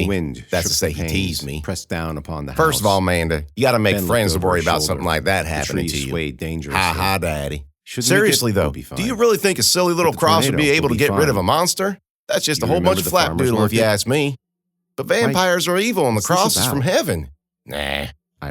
way. Wind That's to shook say the he panes, teased me. Pressed down upon the house. First of all, Amanda, you got to make Ben friends to looked over worry his about shoulder. something like that The happening to trees you. swayed dangerously. Ha ha, Daddy. Shouldn't we Seriously, get- though, we'll be fine. do you really think a silly little The cross would tornado be able to will be get rid of fine. a monster? That's just a You whole bunch remember of the farmer's flapdoodle, if you market? ask me. But vampires are evil and the What's this cross is about? from heaven. Nah. I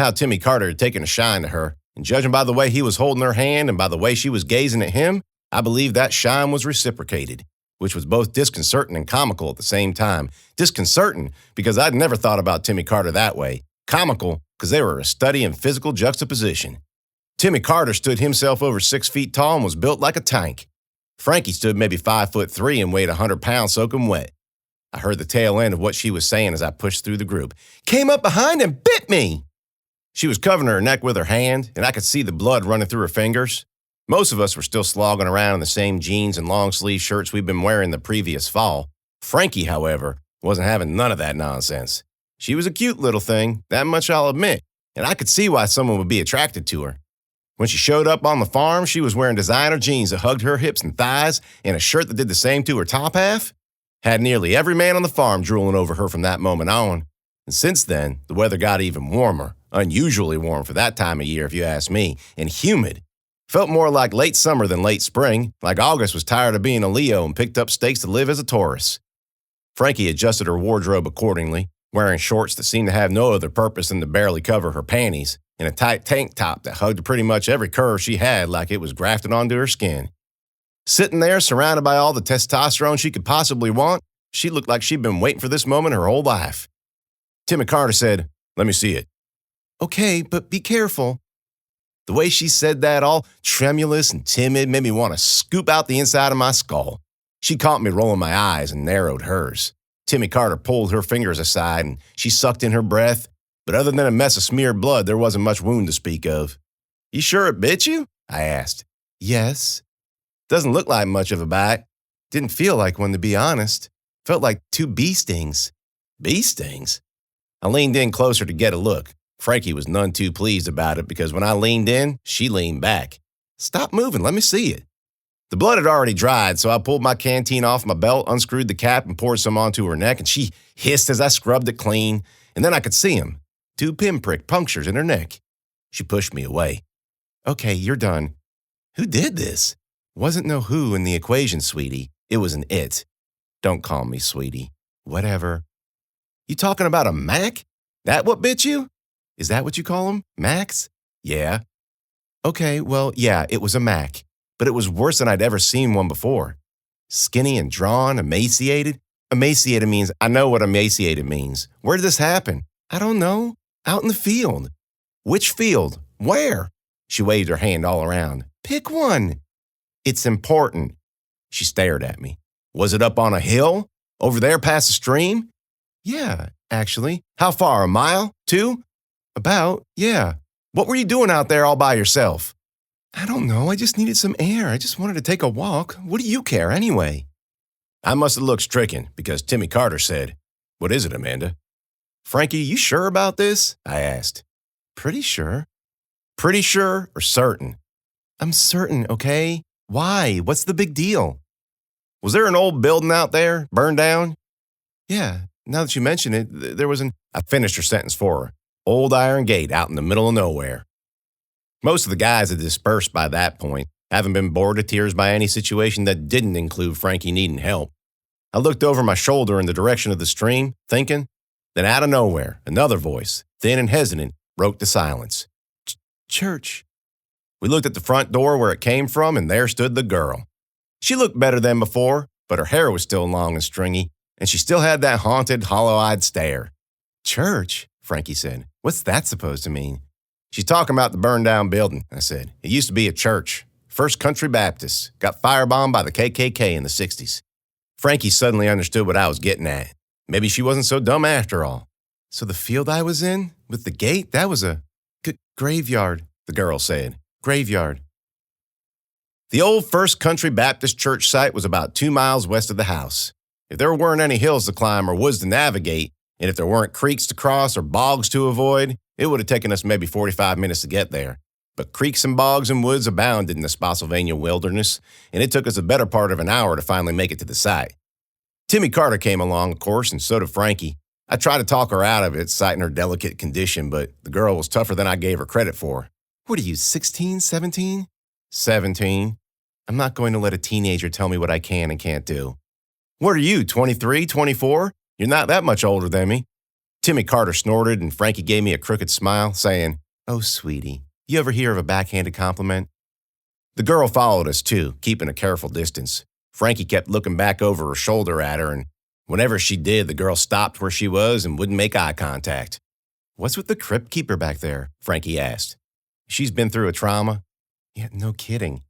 how Timmy Carter had taken a shine to her, and judging by the way he was holding her hand and by the way she was gazing at him, I believe that shine was reciprocated, which was both disconcerting and comical at the same time. Disconcerting because I'd never thought about Timmy Carter that way. Comical because they were a study in physical juxtaposition. Timmy Carter stood himself over 6 feet tall and was built like a tank. Frankie stood maybe 5'3" and weighed 100 pounds soaking wet. I heard the tail end of what she was saying as I pushed through the group. Came up behind and bit me. She was covering her neck with her hand, and I could see the blood running through her fingers. Most of us were still slogging around in the same jeans and long-sleeve shirts we'd been wearing the previous fall. Frankie, however, wasn't having none of that nonsense. She was a cute little thing, that much I'll admit, and I could see why someone would be attracted to her. When she showed up on the farm, she was wearing designer jeans that hugged her hips and thighs and a shirt that did the same to her top half. Had nearly every man on the farm drooling over her from that moment on. And since then, the weather got even warmer, unusually warm for that time of year if you ask me, and humid. Felt more like late summer than late spring, like August was tired of being a Leo and picked up stakes to live as a Taurus. Frankie adjusted her wardrobe accordingly, wearing shorts that seemed to have no other purpose than to barely cover her panties, and a tight tank top that hugged pretty much every curve she had like it was grafted onto her skin. Sitting there, surrounded by all the testosterone she could possibly want, she looked like she'd been waiting for this moment her whole life. Timmy Carter said, "Let me see it." "Okay, but be careful." The way she said that, all tremulous and timid, made me want to scoop out the inside of my skull. She caught me rolling my eyes and narrowed hers. Timmy Carter pulled her fingers aside and she sucked in her breath, but other than a mess of smeared blood, there wasn't much wound to speak of. "You sure it bit you?" I asked. "Yes." "Doesn't look like much of a bite. Didn't feel like one, to be honest. Felt like 2 bee stings." "Bee stings?" I leaned in closer to get a look. Frankie was none too pleased about it because when I leaned in, she leaned back. "Stop moving, let me see it." The blood had already dried, so I pulled my canteen off my belt, unscrewed the cap, and poured some onto her neck, and she hissed as I scrubbed it clean, and then I could see 'em. 2 pinprick punctures in her neck. She pushed me away. "Okay, you're done." "Who did this?" "Wasn't no who in the equation, sweetie. It was an it." "Don't call me sweetie." "Whatever." "You talking about a Mack? That what bit you?" "Is that what you call them? Macks?" "Yeah." "Okay, well, yeah, it was a Mack. But it was worse than I'd ever seen one before. Skinny and drawn, emaciated. Emaciated means, I know what emaciated means. Where did this happen?" "I don't know. Out in the field." "Which field? Where?" She waved her hand all around. "Pick one." "It's important." She stared at me. "Was it up on a hill? Over there past the stream?" "Yeah, actually." "How far, a mile? 2? "About, yeah." "What were you doing out there all by yourself?" "I don't know. I just needed some air. I just wanted to take a walk. What do you care anyway?" I must have looked stricken because Timmy Carter said, "What is it, Amanda?" "Frankie, you sure about this?" I asked. "Pretty sure." "Pretty sure or certain?" "I'm certain, okay? Why? What's the big deal?" "Was there an old building out there, burned down?" "Yeah, now that you mention it, there was an—" I finished her sentence for her. "Old iron gate out in the middle of nowhere." Most of the guys had dispersed by that point, having been bored to tears by any situation that didn't include Frankie needing help. I looked over my shoulder in the direction of the stream, thinking. Then out of nowhere, another voice, thin and hesitant, broke the silence. "Church." We looked at the front door where it came from, and there stood the girl. She looked better than before, but her hair was still long and stringy, and she still had that haunted, hollow-eyed stare. "Church?" Frankie said. "What's that supposed to mean?" "She's talking about the burned-down building," I said. "It used to be a church. First Country Baptist. Got firebombed by the KKK in the 60s. Frankie suddenly understood what I was getting at. Maybe she wasn't so dumb after all. "So the field I was in, with the gate, that was a graveyard," the girl said. "Graveyard." The old First Country Baptist church site was about 2 miles west of the house. If there weren't any hills to climb or woods to navigate, and if there weren't creeks to cross or bogs to avoid, it would have taken us maybe 45 minutes to get there. But creeks and bogs and woods abounded in the Spotsylvania wilderness, and it took us a better part of an hour to finally make it to the site. Timmy Carter came along, of course, and so did Frankie. I tried to talk her out of it, citing her delicate condition, but the girl was tougher than I gave her credit for. "What are you, 16, 17? 17. I'm not going to let a teenager tell me what I can and can't do." "What are you, 23, 24? You're not that much older than me." Timmy Carter snorted, and Frankie gave me a crooked smile, saying, "Oh, sweetie, you ever hear of a backhanded compliment?" The girl followed us, too, keeping a careful distance. Frankie kept looking back over her shoulder at her, and whenever she did, the girl stopped where she was and wouldn't make eye contact. "What's with the crypt keeper back there?" Frankie asked. "She's been through a trauma?" "Yeah, no kidding."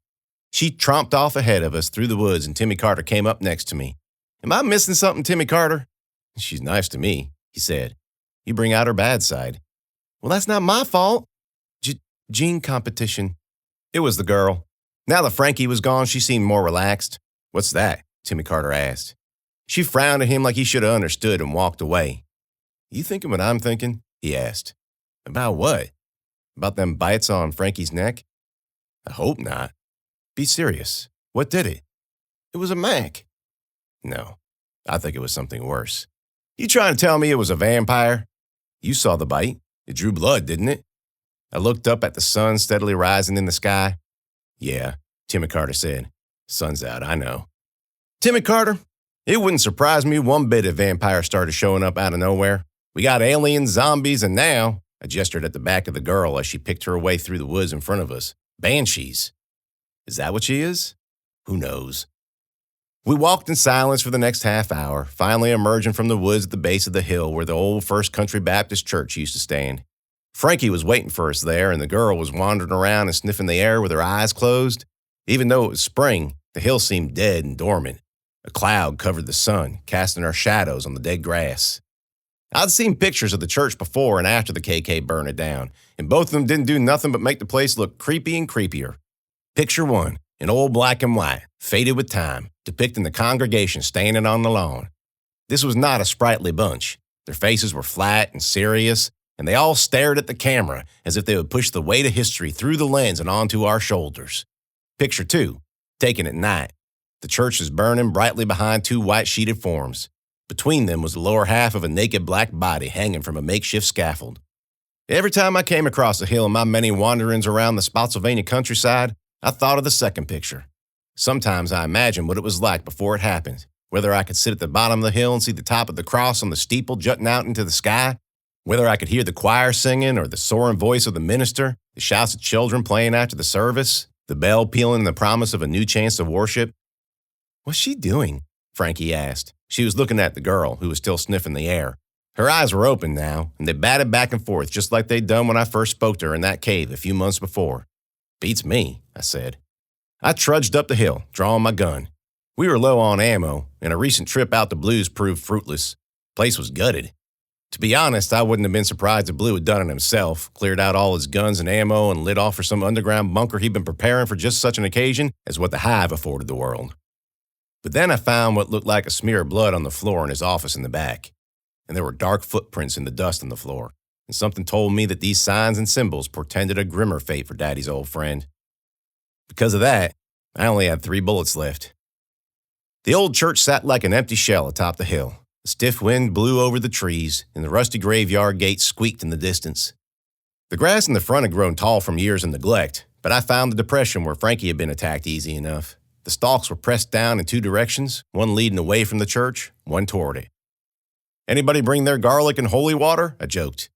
She tromped off ahead of us through the woods, and Timmy Carter came up next to me. Am I missing something, Timmy Carter? She's nice to me, he said. You bring out her bad side. Well, that's not my fault. Gene competition. It was the girl. Now that Frankie was gone, she seemed more relaxed. What's that? Timmy Carter asked. She frowned at him like he should have understood and walked away. You thinking what I'm thinking? He asked. About what? About them bites on Frankie's neck? I hope not. Be serious. What did it? It was a Mack. No, I think it was something worse. You trying to tell me it was a vampire? You saw the bite. It drew blood, didn't it? I looked up at the sun steadily rising in the sky. Yeah, Timmy Carter said. Sun's out, I know. Timmy Carter, it wouldn't surprise me one bit if vampires started showing up out of nowhere. We got aliens, zombies, and now, I gestured at the back of the girl as she picked her way through the woods in front of us. Banshees. Is that what she is? Who knows? We walked in silence for the next half hour, finally emerging from the woods at the base of the hill where the old First Country Baptist Church used to stand. Frankie was waiting for us there, and the girl was wandering around and sniffing the air with her eyes closed. Even though it was spring, the hill seemed dead and dormant. A cloud covered the sun, casting our shadows on the dead grass. I'd seen pictures of the church before and after the KK burned it down, and both of them didn't do nothing but make the place look creepy and creepier. Picture one, in old black and white, faded with time, depicting the congregation standing on the lawn. This was not a sprightly bunch. Their faces were flat and serious, and they all stared at the camera as if they would push the weight of history through the lens and onto our shoulders. Picture two, taken at night. The church is burning brightly behind two white-sheeted forms. Between them was the lower half of a naked black body hanging from a makeshift scaffold. Every time I came across a hill in my many wanderings around the Spotsylvania countryside, I thought of the second picture. Sometimes I imagined what it was like before it happened, whether I could sit at the bottom of the hill and see the top of the cross on the steeple jutting out into the sky, whether I could hear the choir singing or the soaring voice of the minister, the shouts of children playing after the service, the bell pealing and the promise of a new chance to worship. What's she doing? Frankie asked. She was looking at the girl, who was still sniffing the air. Her eyes were open now, and they batted back and forth just like they'd done when I first spoke to her in that cave a few months before. Beats me, I said. I trudged up the hill, drawing my gun. We were low on ammo, and a recent trip out to Blue's proved fruitless. Place was gutted. To be honest, I wouldn't have been surprised if Blue had done it himself, cleared out all his guns and ammo, and lit off for some underground bunker he'd been preparing for just such an occasion as what the Hive afforded the world. But then I found what looked like a smear of blood on the floor in his office in the back, and there were dark footprints in the dust on the floor, and something told me that these signs and symbols portended a grimmer fate for Daddy's old friend. Because of that, I only had 3 bullets left. The old church sat like an empty shell atop the hill. A stiff wind blew over the trees, and the rusty graveyard gate squeaked in the distance. The grass in the front had grown tall from years of neglect, but I found the depression where Frankie had been attacked easy enough. The stalks were pressed down in 2 directions, one leading away from the church, one toward it. Anybody bring their garlic and holy water? I joked.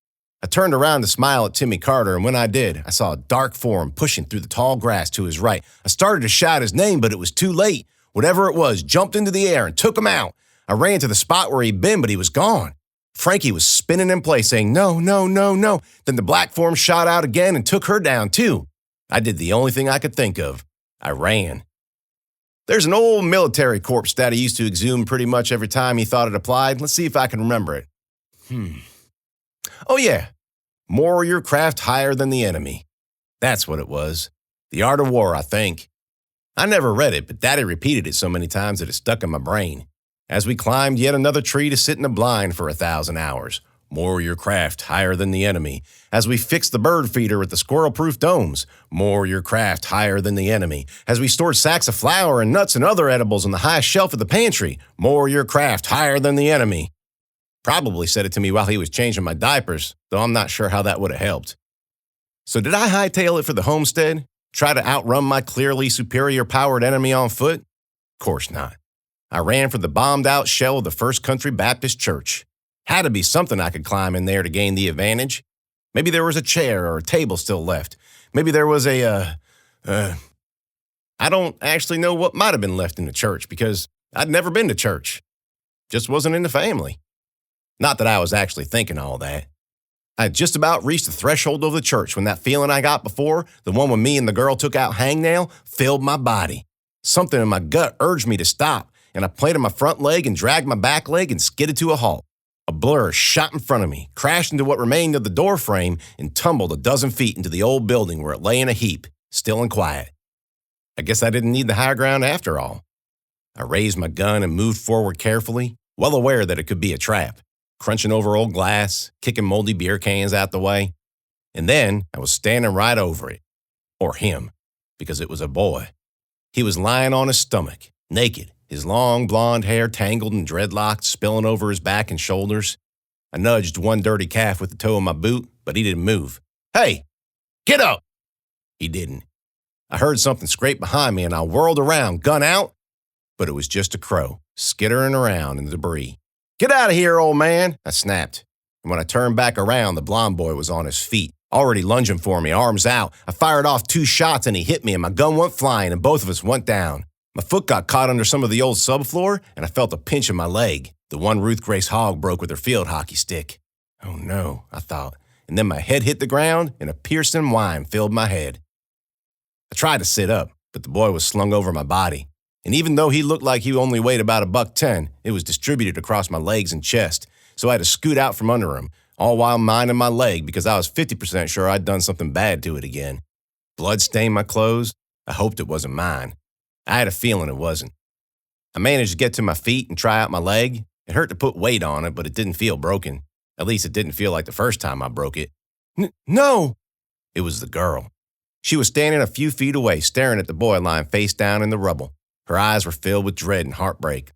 I turned around to smile at Timmy Carter, and when I did, I saw a dark form pushing through the tall grass to his right. I started to shout his name, but it was too late. Whatever it was jumped into the air and took him out. I ran to the spot where he'd been, but he was gone. Frankie was spinning in place, saying, "No, no, no, no." Then the black form shot out again and took her down, too. I did the only thing I could think of. I ran. There's an old military corpse Daddy used to exhume pretty much every time he thought it applied. Let's see if I can remember it. Oh, yeah. More your craft higher than the enemy. That's what it was. The Art of War, I think. I never read it, but Daddy repeated it so many times that it stuck in my brain. As we climbed yet another tree to sit in the blind for 1,000 hours. More your craft higher than the enemy. As we fixed the bird feeder at the squirrel-proof domes. More your craft higher than the enemy. As we stored sacks of flour and nuts and other edibles on the highest shelf of the pantry. More your craft higher than the enemy. Probably said it to me while he was changing my diapers, though I'm not sure how that would have helped. So did I hightail it for the homestead? Try to outrun my clearly superior-powered enemy on foot? Of course not. I ran for the bombed-out shell of the First Country Baptist Church. Had to be something I could climb in there to gain the advantage. Maybe there was a chair or a table still left. Maybe there was I don't actually know what might have been left in the church because I'd never been to church. Just wasn't in the family. Not that I was actually thinking all that. I had just about reached the threshold of the church when that feeling I got before, the one when me and the girl took out hangnail, filled my body. Something in my gut urged me to stop, and I planted my front leg and dragged my back leg and skidded to a halt. A blur shot in front of me, crashed into what remained of the door frame, and tumbled a dozen feet into the old building where it lay in a heap, still and quiet. I guess I didn't need the high ground after all. I raised my gun and moved forward carefully, well aware that it could be a trap, crunching over old glass, kicking moldy beer cans out the way. And then I was standing right over it. Or him, because it was a boy. He was lying on his stomach, naked, his long blonde hair tangled and dreadlocked, spilling over his back and shoulders. I nudged one dirty calf with the toe of my boot, but he didn't move. "Hey, get up!" He didn't. I heard something scrape behind me and I whirled around, gun out, but it was just a crow, skittering around in the debris. "Get out of here, old man," I snapped. And when I turned back around, the blonde boy was on his feet, already lunging for me, arms out. I fired off 2 shots and he hit me and my gun went flying and both of us went down. My foot got caught under some of the old subfloor and I felt a pinch in my leg. The one Ruth Grace Hogg broke with her field hockey stick. Oh no, I thought. And then my head hit the ground and a piercing whine filled my head. I tried to sit up, but the boy was slung over my body. And even though he looked like he only weighed about $110, it was distributed across my legs and chest, so I had to scoot out from under him, all while minding my leg because I was 50% sure I'd done something bad to it again. Blood stained my clothes. I hoped it wasn't mine. I had a feeling it wasn't. I managed to get to my feet and try out my leg. It hurt to put weight on it, but it didn't feel broken. At least it didn't feel like the first time I broke it. No! It was the girl. She was standing a few feet away, staring at the boy lying face down in the rubble. Her eyes were filled with dread and heartbreak.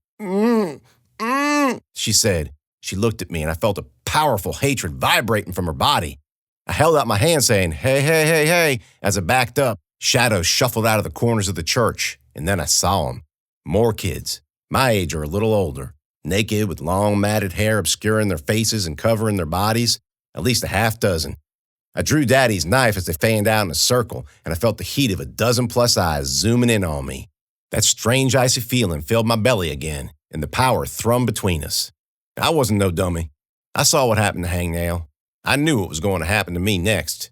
She said. She looked at me, and I felt a powerful hatred vibrating from her body. I held out my hand saying, "Hey, hey, hey, hey," as I backed up. Shadows shuffled out of the corners of the church, and then I saw them. More kids, my age or a little older, naked with long matted hair obscuring their faces and covering their bodies, at least a half dozen. I drew Daddy's knife as they fanned out in a circle, and I felt the heat of a dozen-plus eyes zooming in on me. That strange icy feeling filled my belly again, and the power thrummed between us. I wasn't no dummy. I saw what happened to Hangnail. I knew what was going to happen to me next.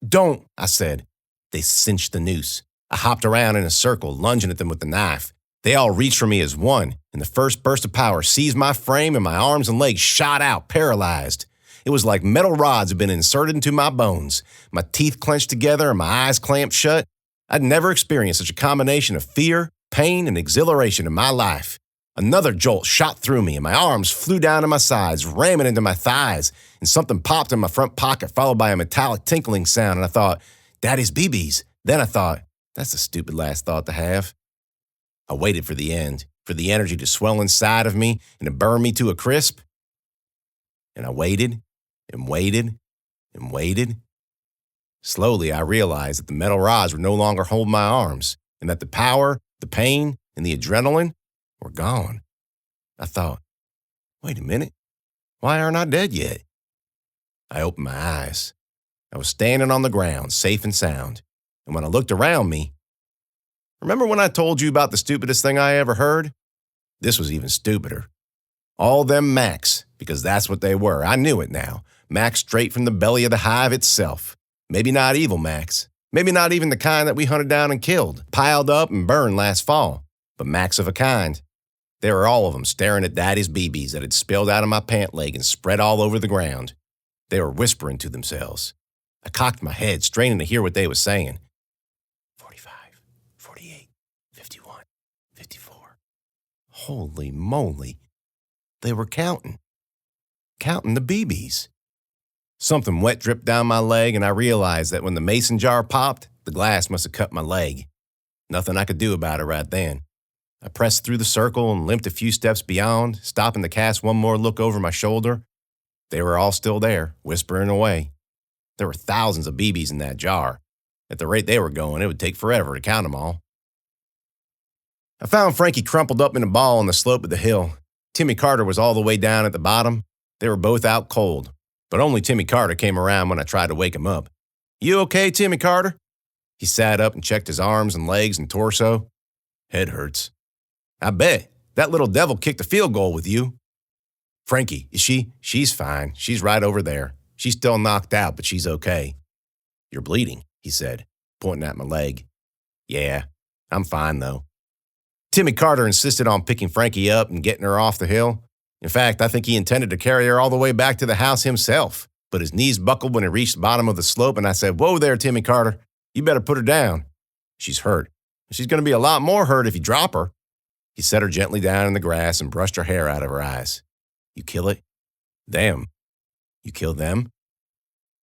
"Don't," I said. They cinched the noose. I hopped around in a circle, lunging at them with the knife. They all reached for me as one, and the first burst of power seized my frame and my arms and legs shot out, paralyzed. It was like metal rods had been inserted into my bones. My teeth clenched together and my eyes clamped shut. I'd never experienced such a combination of fear, pain, and exhilaration in my life. Another jolt shot through me, and my arms flew down to my sides, ramming into my thighs, and something popped in my front pocket, followed by a metallic tinkling sound, and I thought, "Daddy's BBs." Then I thought, that's a stupid last thought to have. I waited for the end, for the energy to swell inside of me and to burn me to a crisp. And I waited, and waited, and waited. Slowly, I realized that the metal rods were no longer holding my arms, and that the power, the pain, and the adrenaline were gone. I thought, wait a minute, why aren't I dead yet? I opened my eyes. I was standing on the ground, safe and sound, and when I looked around me, remember when I told you about the stupidest thing I ever heard? This was even stupider. All them Macks, because that's what they were. I knew it now. Macks straight from the belly of the Hive itself. Maybe not evil Macks. Maybe not even the kind that we hunted down and killed, piled up and burned last fall. But Macks of a kind. There were all of them staring at Daddy's BBs that had spilled out of my pant leg and spread all over the ground. They were whispering to themselves. I cocked my head, straining to hear what they were saying. 45, 48, 51, 54. Holy moly. They were counting. Counting the BBs. Something wet dripped down my leg, and I realized that when the mason jar popped, the glass must have cut my leg. Nothing I could do about it right then. I pressed through the circle and limped a few steps beyond, stopping to cast one more look over my shoulder. They were all still there, whispering away. There were thousands of BBs in that jar. At the rate they were going, it would take forever to count them all. I found Frankie crumpled up in a ball on the slope of the hill. Timmy Carter was all the way down at the bottom. They were both out cold, but only Timmy Carter came around when I tried to wake him up. "You okay, Timmy Carter?" He sat up and checked his arms and legs and torso. "Head hurts." "I bet. That little devil kicked a field goal with you." "Frankie, is she?" "She's fine. She's right over there." She's still knocked out, but she's okay. You're bleeding, he said, pointing at my leg. Yeah, I'm fine, though. Timmy Carter insisted on picking Frankie up and getting her off the hill. In fact, I think he intended to carry her all the way back to the house himself, but his knees buckled when he reached the bottom of the slope, and I said, "Whoa there, Timmy Carter. You better put her down. She's hurt. She's going to be a lot more hurt if you drop her." He set her gently down in the grass and brushed her hair out of her eyes. "You kill it? Them. You kill them?"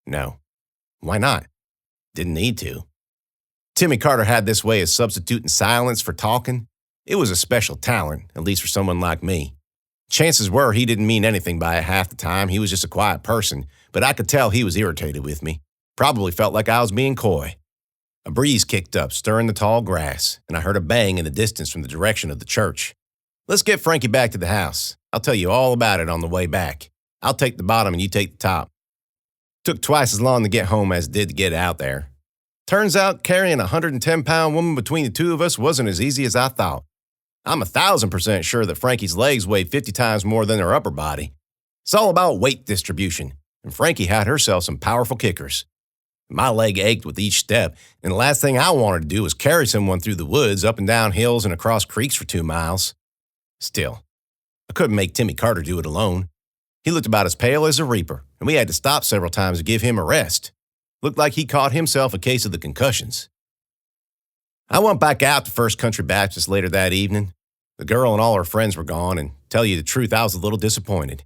"No." "Why not?" "Didn't need to." Timmy Carter had this way of substituting silence for talking. It was a special talent, at least for someone like me. Chances were he didn't mean anything by it half the time. He was just a quiet person, but I could tell he was irritated with me. Probably felt like I was being coy. A breeze kicked up, stirring the tall grass, and I heard a bang in the distance from the direction of the church. "Let's get Frankie back to the house. I'll tell you all about it on the way back. I'll take the bottom and you take the top." Took twice as long to get home as it did to get out there. Turns out carrying a 110-pound woman between the two of us wasn't as easy as I thought. I'm 1,000% sure that Frankie's legs weighed 50 times more than her upper body. It's all about weight distribution, and Frankie had herself some powerful kickers. My leg ached with each step, and the last thing I wanted to do was carry someone through the woods, up and down hills, and across creeks for 2 miles. Still, I couldn't make Timmy Carter do it alone. He looked about as pale as a reaper, and we had to stop several times to give him a rest. Looked like he caught himself a case of the concussions. I went back out to First Country Baptist later that evening. The girl and all her friends were gone, and tell you the truth, I was a little disappointed.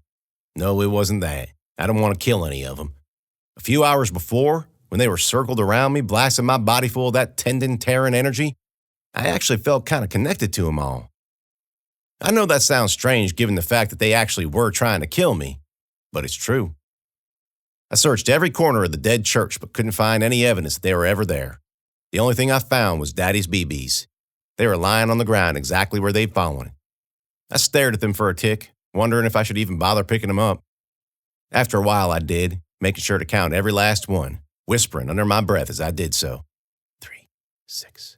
No, it wasn't that. I didn't want to kill any of them. A few hours before, when they were circled around me, blasting my body full of that tendon-tearing energy, I actually felt kind of connected to them all. I know that sounds strange given the fact that they actually were trying to kill me, but it's true. I searched every corner of the dead church but couldn't find any evidence that they were ever there. The only thing I found was Daddy's BBs. They were lying on the ground exactly where they'd fallen. I stared at them for a tick, wondering if I should even bother picking them up. After a while I did, making sure to count every last one, whispering under my breath as I did so. 3, 6,